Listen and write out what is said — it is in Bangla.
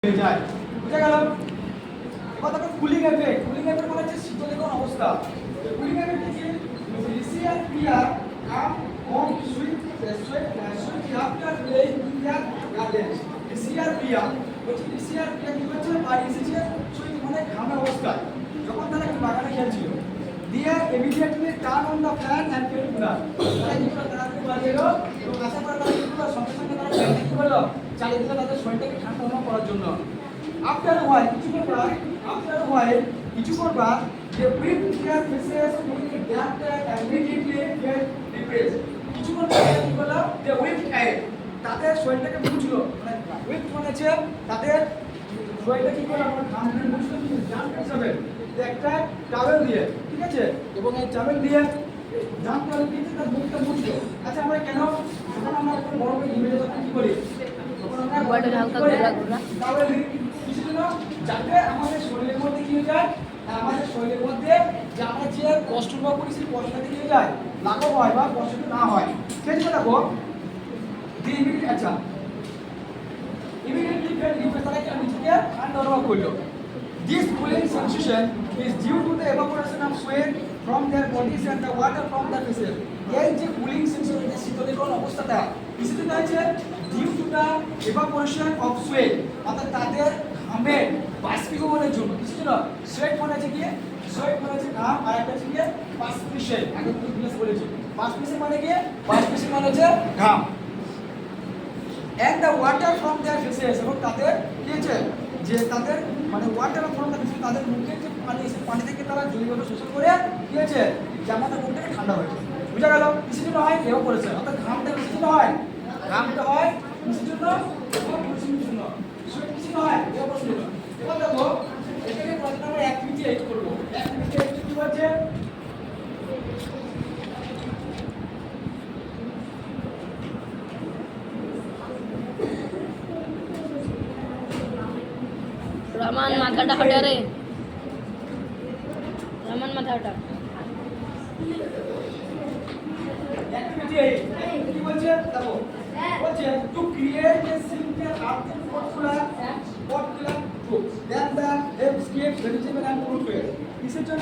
হয়ে যায়। বুঝা গেল? এবার দেখো কুলিং এফেক্ট। কুলিং এফেক্ট মানে হচ্ছে শীতলীকরণ অবস্থা। কুলিং এফেক্ট কি? রিসিয়ার ক্রিয়া come on sweet after laying in the garden. রিসিয়ার ক্রিয়া হচ্ছে রিসিয়ার ক্রিয়া কি হচ্ছে বা এসেছে সুইট মানে ঘামের অবস্থায় যখন তারা কি বাগানে খেলছিল দিয়ে immediately turn on the fan and feel cooler. তারা কি করে তারা বাজে গেল এবং আশা করে তারা কি করলো সঙ্গে সঙ্গে তারা ফ্যান কি করলো চালিয়ে দিল তাদের শরীরটাকে ঠান্ডা অনুভব করার জন্য। After a while, কিছুক্ষণ বাদ the wind their faces will adapt and immediately get replaced. কিছুক্ষণ বাদ কি হলো the wind air তাদের শরীরটাকে বুঝলো মানে wind মানে হচ্ছে তাদের শরীরটা কি করে আমরা ঘামটা বুঝলো কি জাম হিসাবে একটা টাওয়েল দিয়ে ঠিক আছে এবং এই টাওয়েল দিয়ে জাম টাওয়েল দিয়ে তার মুখটা মুছলো। আচ্ছা আমরা কেন যখন আমরা একটা বড় করে ইমেজে যখন কি করি তখন আমরা বডির হালকা ঘোরা টাওয়েল যাতে আমাদের শরীরের মধ্যে কি হয়ে যায় আমাদের শরীরের মধ্যে যে আমরা যে কষ্ট অনুভব করি সেই কষ্টটা কি হয়ে যায় লাঘব হয় বা কষ্টটা না হয়। সেই জন্য দেখো আচ্ছা ইমিডিয়েটলি ফেল রিফ্রেশ তারা কি নিজেকে ঠান্ডা অনুভব করলো। This cooling sensation is due to the evaporation of sweat from their bodies and the water from the faces. এই যে কুলিং সেন্সেশন যে শীতলীকরণ অবস্থাটা কিসের হয়েছে due to the evaporation of sweat অর্থাৎ তাদের ঘামের বাষ্পীভবনের জন্য কিছু ছিল সোয়েট মানে আছে কি সোয়েট মানে আছে ঘাম আর একটা আছে কি পাসপিরেশন আগে তুমি ক্লাস বলেছি পাসপিরেশন মানে কি পাসপিরেশন মানে হচ্ছে ঘাম and the water from their faces এবং তাদের কি আছে যে তাদের মানে ওয়াটার ফ্রম দ্য ফেসেস তাদের মুখে যে পানি এসে পানি থেকে তারা জলীয়ভাবে শোষণ করে কি আছে যে আমাদের মুখটাকে ঠান্ডা হয়েছে। বুঝা গেল কিসের জন্য হয় এও করেছে অর্থাৎ ঘামটা কিসের জন্য হয় ঘামটা হয় কিসের জন্য পরিশ্রমের জন্য সোয়েট কিসের হয় এও করার জন্য। এবার দেখো এটাকে প্রথমে আমরা অ্যাক্টিভিটি 8 করব। অ্যাক্টিভিটি 8 কি হচ্ছে রমান মাথাটা হটা রে রমান মাথা হটা অ্যাক্টিভিটি 8 কি বলছে দেখো বলছে to create a simple earthing formula and what will do then the escape vegetable and fruit কিসের জন্য